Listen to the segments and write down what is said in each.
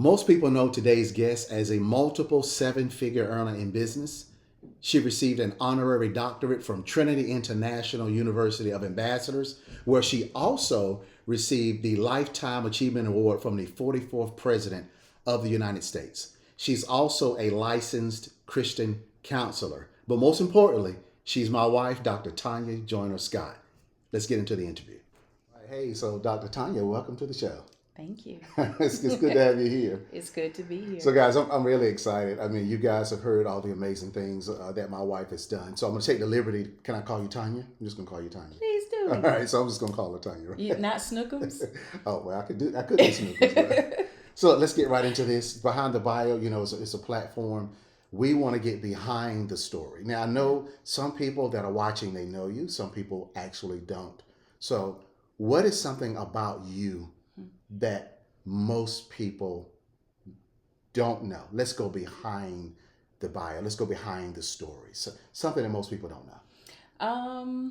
Most people know today's guest as a multiple seven-figure earner in business. She received an honorary doctorate from Trinity International University of Ambassadors, where she also received the Lifetime Achievement Award from the 44th President of the United States. She's also a licensed Christian counselor. But most importantly, she's my wife, Dr. Tonya Joyner Scott. Let's get into the interview. Hey, so Dr. Tonya, welcome to the show. Thank you. It's good to have you here. It's good to be So, here. guys, I'm really excited. I mean, you guys have heard all the amazing things that my wife has done. So, I'm going to take the liberty. Can I call you Tonya? I'm just going to call you Tonya. Please All do. right. So, I'm just going to call her Tonya. Right? Not Snookums? Oh, well, I could do some of this, right? So, let's get right into this. Behind the bio, it's a platform. We want to get behind the story. Now, I know some people that are watching, they know you. Some people actually don't. So, what is something about you that most people don't know? Let's go behind the bio. Let's go behind the story. So, something that most people don't know.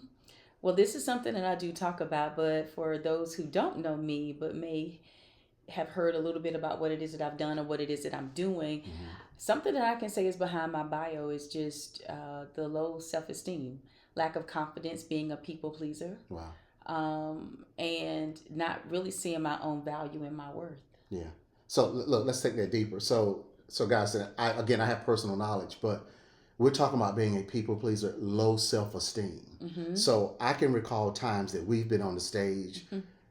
Well, this is something that I do talk about, but for those who don't know me, but may have heard a little bit about what it is that I've done or what it is that I'm doing, something that I can say is behind my bio is just the low self-esteem, lack of confidence, being a people pleaser. Wow. And not really seeing my own value and my worth. Yeah. So look, let's take that deeper. So guys, I have personal knowledge, but we're talking about being a people pleaser, low self-esteem. So I can recall times that we've been on the stage.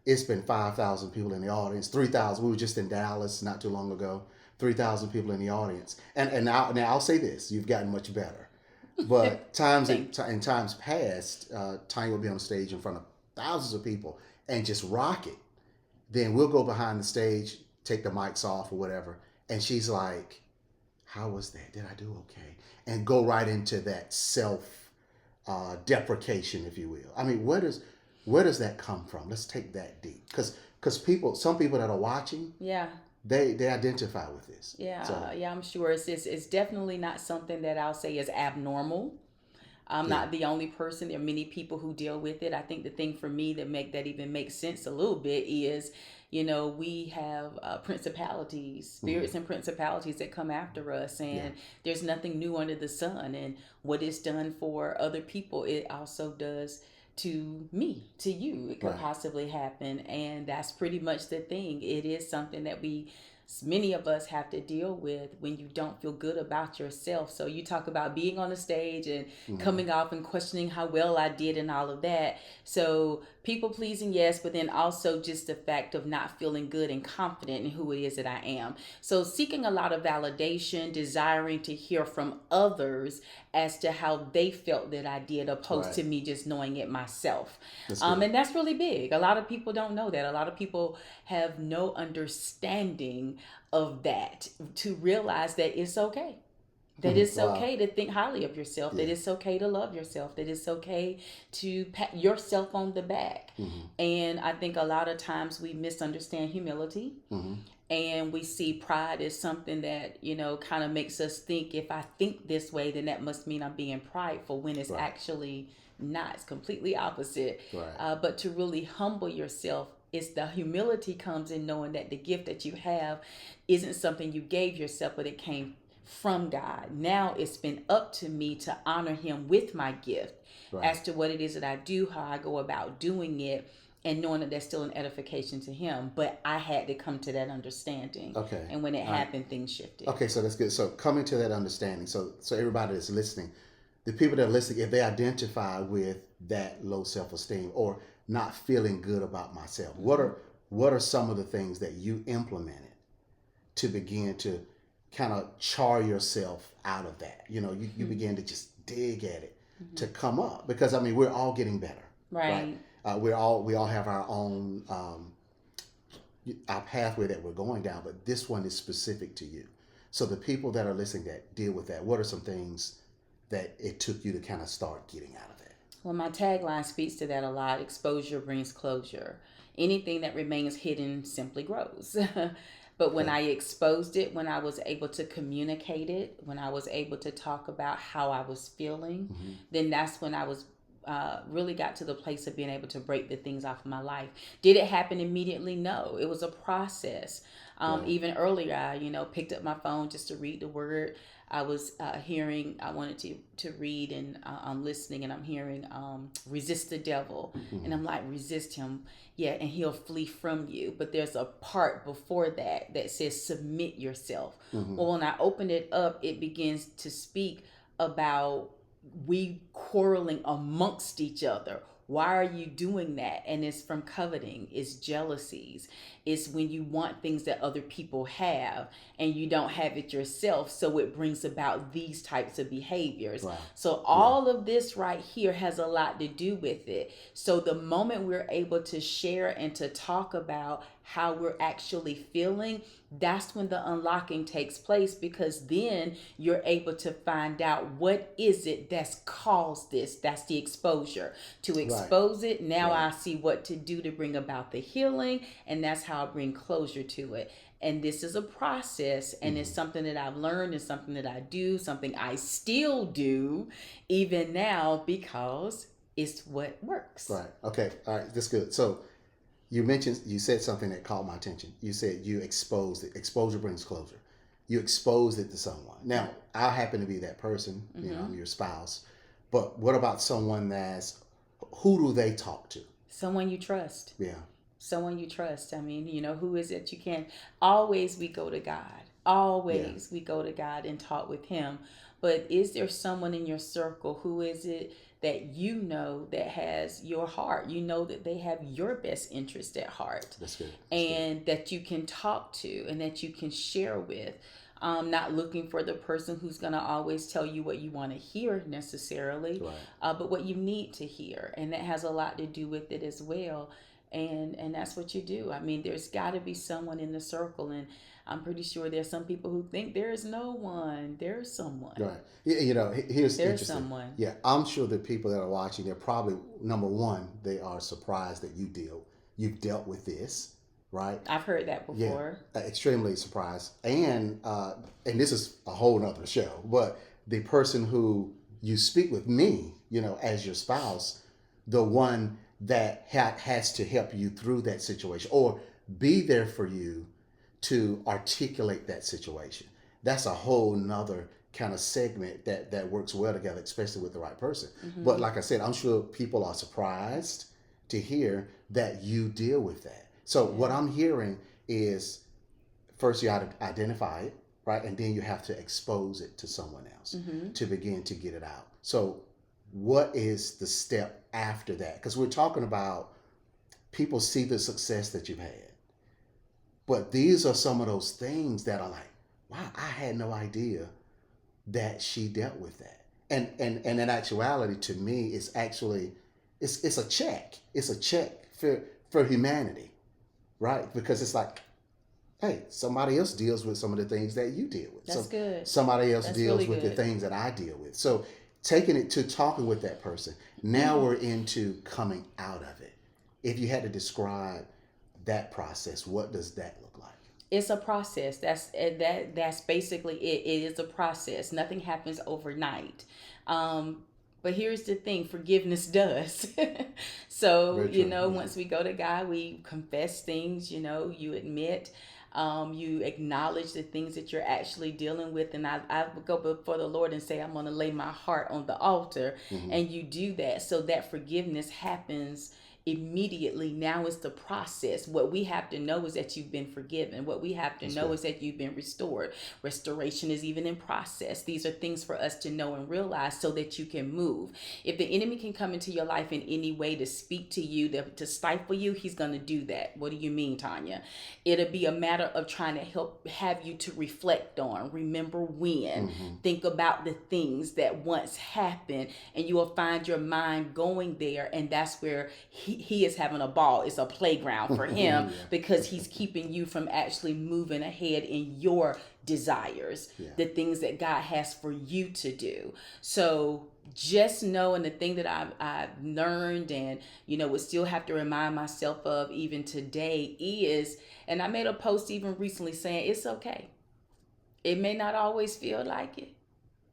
It's been 5,000 people in the audience, 3,000. We were just in Dallas not too long ago. 3,000 people in the audience. And now I'll say this: you've gotten much better. But in times past, Tanya will be on the stage in front of thousands of people and just rock it. Then we'll go behind the stage, take the mics off or whatever, and she's like, "How was that? Did I do okay?" And go right into that self deprecation, if you will. I mean, where does that come from? Let's take that deep, because some people that are watching, Yeah. they identify with this. Yeah, So yeah, I'm sure it's definitely not something that I'll say is abnormal. I'm yeah, not the only person. There are many people who deal with it. I think the thing for me that even makes sense a little bit is, we have principalities, spirits and principalities that come after us, yeah, and there's nothing new under the sun. And what it's done for other people, it also does to me, to you. It could right. possibly happen, and that's pretty much the thing. It is something that many of us have to deal with when you don't feel good about yourself. So you talk about being on the stage and coming off and questioning how well I did and all of that. So people pleasing, yes, but then also just the fact of not feeling good and confident in who it is that I am. So seeking a lot of validation, desiring to hear from others as to how they felt that I did, opposed to Right. me just knowing it myself. That's good. And that's really big. A lot of people don't know that. A lot of people have no understanding of that, to realize that it's okay. That it's Wow. okay to think highly of yourself, that Yeah. it's okay to love yourself, that it's okay to pat yourself on the back. And I think a lot of times we misunderstand humility, and we see pride as something that, kind of makes us think, if I think this way, then that must mean I'm being prideful, when it's Right. actually not. It's completely opposite. Right. But to really humble yourself, it's the humility comes in knowing that the gift that you have isn't something you gave yourself, but it came from God. Now it's been up to me to honor Him with my gift, Right. as to what it is that I do, how I go about doing it, and knowing that that's still an edification to Him. But I had to come to that understanding. Okay. And when it All right. happened, things shifted. Okay, so that's good. So coming to that understanding. So everybody that's listening, the people that are listening, if they identify with that low self-esteem or not feeling good about myself, what are some of the things that you implemented to begin to kind of char yourself out of that? You begin to just dig at it to come up, because I mean, we're all getting better, Right. we all have our own our pathway that we're going down, but this one is specific to you. So the people that are listening that deal with that, what are some things that it took you to kind of start getting out of that? Well, my tagline speaks to that a lot. Exposure brings closure. Anything that remains hidden simply grows. But when Okay. I exposed it, when I was able to communicate it, when I was able to talk about how I was feeling, then that's when I was really got to the place of being able to break the things off of my life. Did it happen immediately? No, it was a process. Right. Even earlier, I picked up my phone just to read the word. I was hearing. I wanted to read, and I'm listening, and I'm hearing resist the devil, and I'm like, resist him, yeah, and he'll flee from you. But there's a part before that that says submit yourself. Well, when I open it up, it begins to speak about we quarreling amongst each other. Why are you doing that? And it's from coveting, it's jealousies, it's when you want things that other people have and you don't have it yourself, so it brings about these types of behaviors. Wow. So all of this right here has a lot to do with it. So the moment we're able to share and to talk about how we're actually feeling, that's when the unlocking takes place, because then you're able to find out what is it that's caused this. That's the exposure. To expose it, now I see what to do to bring about the healing, and that's how I bring closure to it. And this is a process, and it's something that I've learned, and something that I do, something I still do even now, because it's what works. Right. Okay. All right. That's good. So you said something that caught my attention. You said you exposed it. Exposure brings closure. You exposed it to someone. Now, I happen to be that person. I'm your spouse. But what about someone who do they talk to? Someone you trust. Yeah. Someone you trust. I mean, who is it you can? Always we go to God. Always we go to God and talk with him. But is there someone in your circle? Who is it that that has your heart? You know that they have your best interest at heart. That's good. And that you can talk to and that you can share with. Not looking for the person who's going to always tell you what you want to hear necessarily, but what you need to hear. And that has a lot to do with it as well. And that's what you do. I mean, there's got to be someone in the circle, and I'm pretty sure there's some people who think there is no one. There's someone. Right. Here's there's interesting. Someone. Yeah, I'm sure the people that are watching, they're probably, number one, they are surprised that you've dealt with this, right? I've heard that before. Yeah, extremely surprised. And this is a whole nother show, but the person who you speak with, me, as your spouse, the one that has to help you through that situation or be there for you to articulate that situation. That's a whole nother kind of segment that works well together, especially with the right person. But like I said, I'm sure people are surprised to hear that you deal with that. So what I'm hearing is, first you have to identify it, right? And then you have to expose it to someone else to begin to get it out. So what is the step after that? Because we're talking about people see the success that you've had. But these are some of those things that are like, wow, I had no idea that she dealt with that. And in actuality, to me, it's actually, it's a check. It's a check for humanity, right? Because it's like, hey, somebody else deals with some of the things that you deal with. That's good. Somebody else That's deals really with the good. things that I deal with. So taking it to talking with that person, now we're into coming out of it. If you had to describe that process, what does that look like? It's a process. That's basically it. It is a process. Nothing happens overnight. But here's the thing, forgiveness does. So, once we go to God, we confess things, you admit, you acknowledge the things that you're actually dealing with. And I would go before the Lord and say, I'm going to lay my heart on the altar. And you do that. So that forgiveness happens immediately. Now it's the process. What we have to know is that you've been forgiven. What we have to know is that you've been restored. Restoration is even in process. These are things for us to know and realize so that you can move. If the enemy can come into your life in any way to speak to you, to stifle you, he's going to do that. What do you mean, Tonya? It'll be a matter of trying to have you to reflect on, remember when, think about the things that once happened, and you will find your mind going there. And that's where he is having a ball. It's a playground for him because he's keeping you from actually moving ahead in your desires, the things that God has for you to do. So just know, and the thing that I've learned and, would still have to remind myself of even today is, and I made a post even recently saying, it's okay. It may not always feel like it,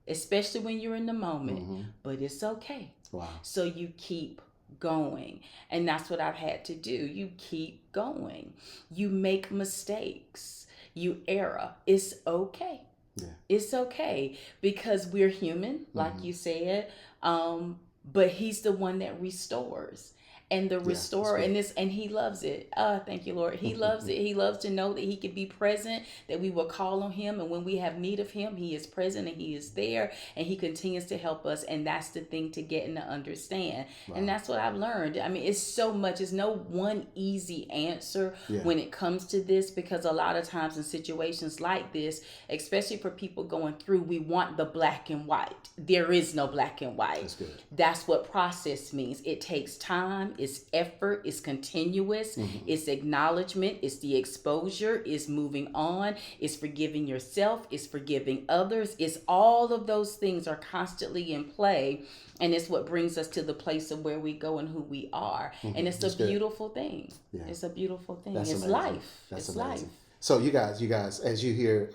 especially when you're in the moment, Mm-hmm. but it's okay. Wow. So you keep going. And that's what I've had to do. You keep going. You make mistakes. You err. It's okay. Yeah. It's okay because we're human, like Mm-hmm. you said. But he's the one that restores. And the Yeah, that's restorer, good. and he loves it. Thank you, Lord. He loves it. He loves to know that he can be present, that we will call on him, and when we have need of him, he is present and he is there, and he continues to help us. And that's the thing to get and to understand. Wow. And that's what I've learned. I mean, it's so much. It's no one easy answer when it comes to this, because a lot of times in situations like this, especially for people going through, we want the black and white. There is no black and white. That's good. That's what process means. It takes time. It's effort, it's continuous, it's acknowledgement, it's the exposure, it's moving on, it's forgiving yourself, it's forgiving others. It's all of those things are constantly in play, and it's what brings us to the place of where we go and who we are. And it's That's a good. beautiful thing. Yeah. It's a beautiful thing. That's It's amazing. life. That's it's amazing. life. So you guys, as you hear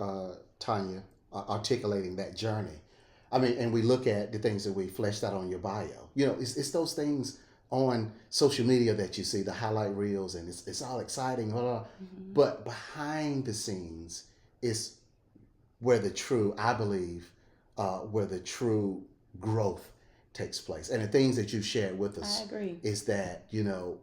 Tonya articulating that journey, I mean, and we look at the things that we fleshed out on your bio. You know, it's those things on social media that you see, the highlight reels, and it's all exciting, blah, blah. But behind the scenes is where the true, I believe, where the true growth takes place. And the things that you shared with us I agree. is that, you know,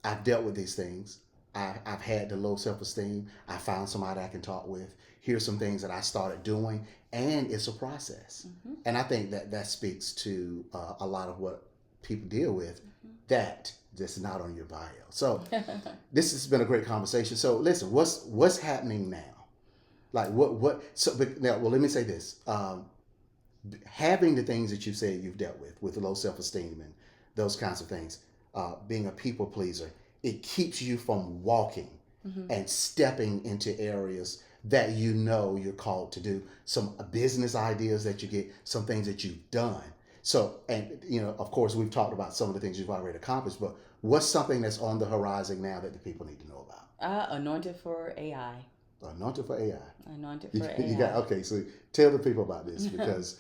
I've dealt with these things. I've had the low self-esteem. I found somebody I can talk with. Here's some things that I started doing, and it's a process. And I think that speaks to a lot of what people deal with that's not on your bio. So this has been a great conversation. So listen, what's happening now? Like what? So but now, well, let me say this: having the things that you said you've dealt with low self-esteem and those kinds of things, being a people pleaser, it keeps you from walking and stepping into areas that you know you're called to do. Some business ideas that you get, some things that you've done. So, and you know, of course, we've talked about some of the things you've already accomplished, but what's something that's on the horizon now that the people need to know about? Anointed for AI. Anointed for AI. Anointed for AI. You got, okay, so tell the people about this, because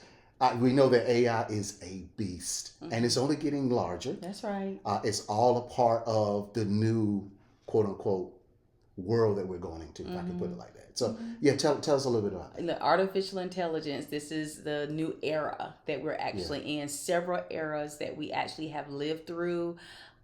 we know that AI is a beast, and it's only getting larger. That's right. It's all a part of the new, quote unquote, world that we're going into, if I can put it like that. So, yeah, tell us a little bit about that. The artificial intelligence, this is the new era that we're actually in. Several eras that we actually have lived through.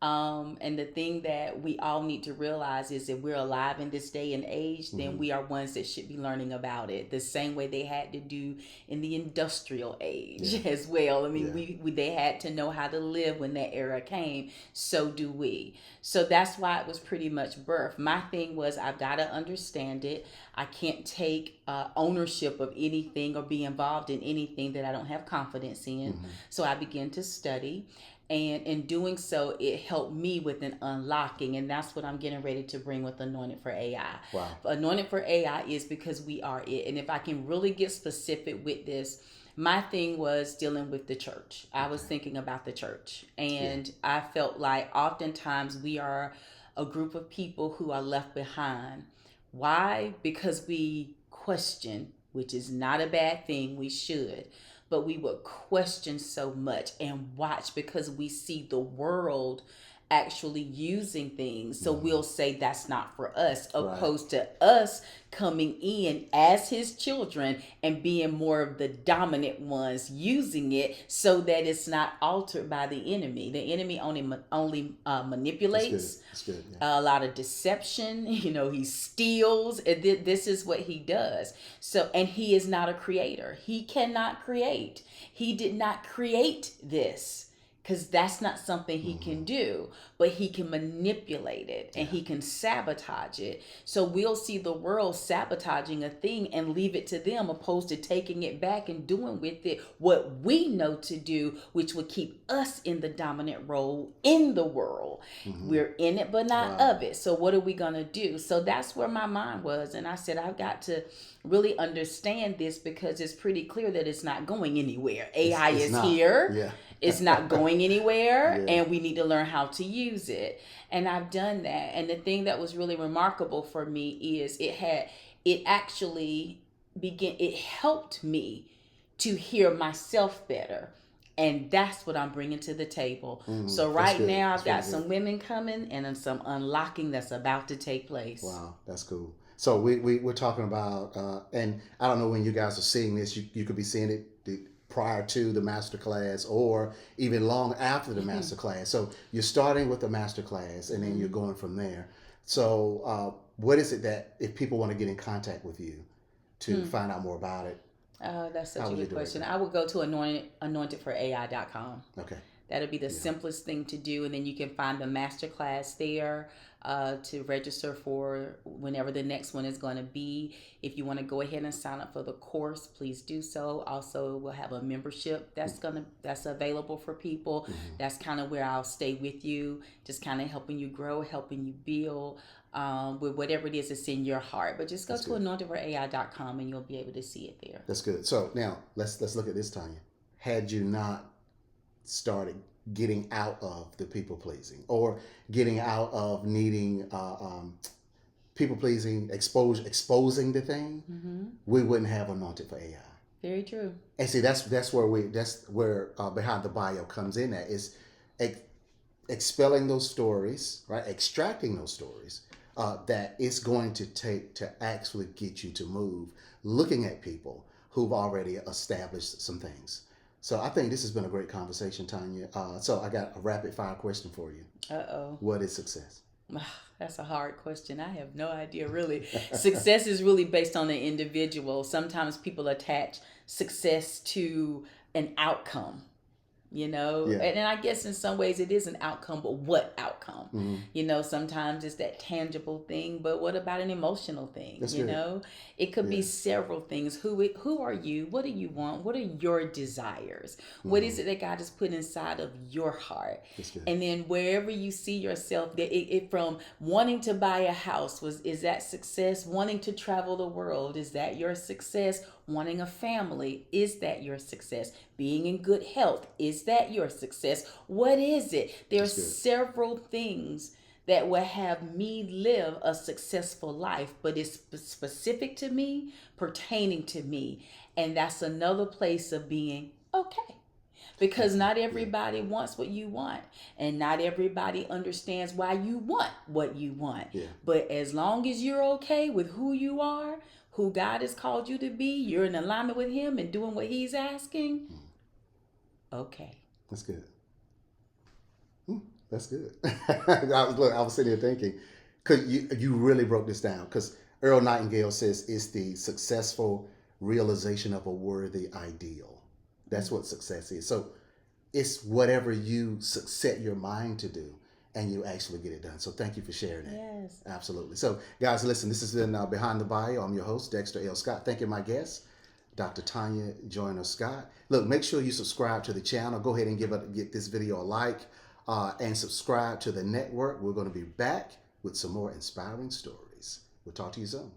And the thing that we all need to realize is if we're alive in this day and age, then we are ones that should be learning about it the same way they had to do in the industrial age as well. I mean, we they had to know how to live when that era came. So do we. So that's why it was pretty much birth. My thing was, I've got to understand it. I can't take ownership of anything or be involved in anything that I don't have confidence in. So I began to study. And in doing so, it helped me with an unlocking. And that's what I'm getting ready to bring with Anointed for AI. Wow. Anointed for AI is because we are it. And if I can really get specific with this, my thing was dealing with the church. I was thinking about the church. And I felt like oftentimes we are a group of people who are left behind. Why? Because we question, which is not a bad thing. We should. But we would question so much and watch because we see the world actually using things. So we'll say that's not for us, opposed to us coming in as his children and being more of the dominant ones using it so that it's not altered by the enemy. The enemy only manipulates. That's good. Yeah. A lot of deception. You know, he steals. This is what he does. So, and he is not a creator. He cannot create. He did not create this, because that's not something he can do, but he can manipulate it and he can sabotage it. So we'll see the world sabotaging a thing and leave it to them, opposed to taking it back and doing with it what we know to do, which would keep us in the dominant role in the world. We're in it, but not of it. So what are we going to do? So that's where my mind was. And I said, I've got to really understand this, because it's pretty clear that it's not going anywhere. AI is here. Yeah. It's not going anywhere, and we need to learn how to use it. And I've done that. And the thing that was really remarkable for me is it helped me to hear myself better. And that's what I'm bringing to the table. So right now, I've got some women coming and some unlocking that's about to take place. Wow, that's cool. So we're talking about, and I don't know when you guys are seeing this, you could be seeing it prior to the master class or even long after the master class. So you're starting with the master class and then you're going from there. So what is it that if people want to get in contact with you to find out more about it? That's such a good question. I would go to anointedforai.com. Okay. That'll be the simplest thing to do. And then you can find the master class there to register for whenever the next one is going to be. If you want to go ahead and sign up for the course, please do so. Also, we'll have a membership that's available for people. That's kind of where I'll stay with you, just kind of helping you grow, helping you build with whatever it is that's in your heart. But just go to anointedforai.com and you'll be able to see it there. That's good. So now let's look at this, Tonya. Had you not started getting out of the people pleasing or getting out of needing people pleasing, exposing the thing, we wouldn't have Anointed for AI. Very true. And see, that's where Behind the Bio comes in. At is expelling those stories, right? Extracting those stories that it's going to take to actually get you to move. Looking at people who've already established some things. So I think this has been a great conversation, Tonya. So I got a rapid fire question for you. Uh-oh. What is success? That's a hard question. I have no idea, really. Success is really based on the individual. Sometimes people attach success to an outcome, and I guess in some ways it is an outcome, but what outcome? Sometimes it's that tangible thing, but what about an emotional thing? That's It could be several things. Who are you? What do you want? What are your desires? What is it that God has put inside of your heart? And then wherever you see yourself, from wanting to buy a house, is that success? Wanting to travel the world, is that your success? Wanting a family, is that your success? Being in good health, is that your success? What is it? There's several things that will have me live a successful life, but it's specific to me, pertaining to me. And that's another place of being okay. Because not everybody wants what you want. And not everybody understands why you want what you want. But as long as you're okay with who you are, who God has called you to be, you're in alignment with Him and doing what He's asking, okay. That's good. That's good. I was sitting here thinking, because you really broke this down. Because Earl Nightingale says it's the successful realization of a worthy ideal. That's what success is. So it's whatever you set your mind to do and you actually get it done. So thank you for sharing that. Yes. Absolutely. So guys, listen, this has been Behind the Bio. I'm your host, Dexter L. Scott. Thank you, my guest, Dr. Tonya Joyner Scott. Look, make sure you subscribe to the channel. Go ahead and get this video a like and subscribe to the network. We're going to be back with some more inspiring stories. We'll talk to you soon.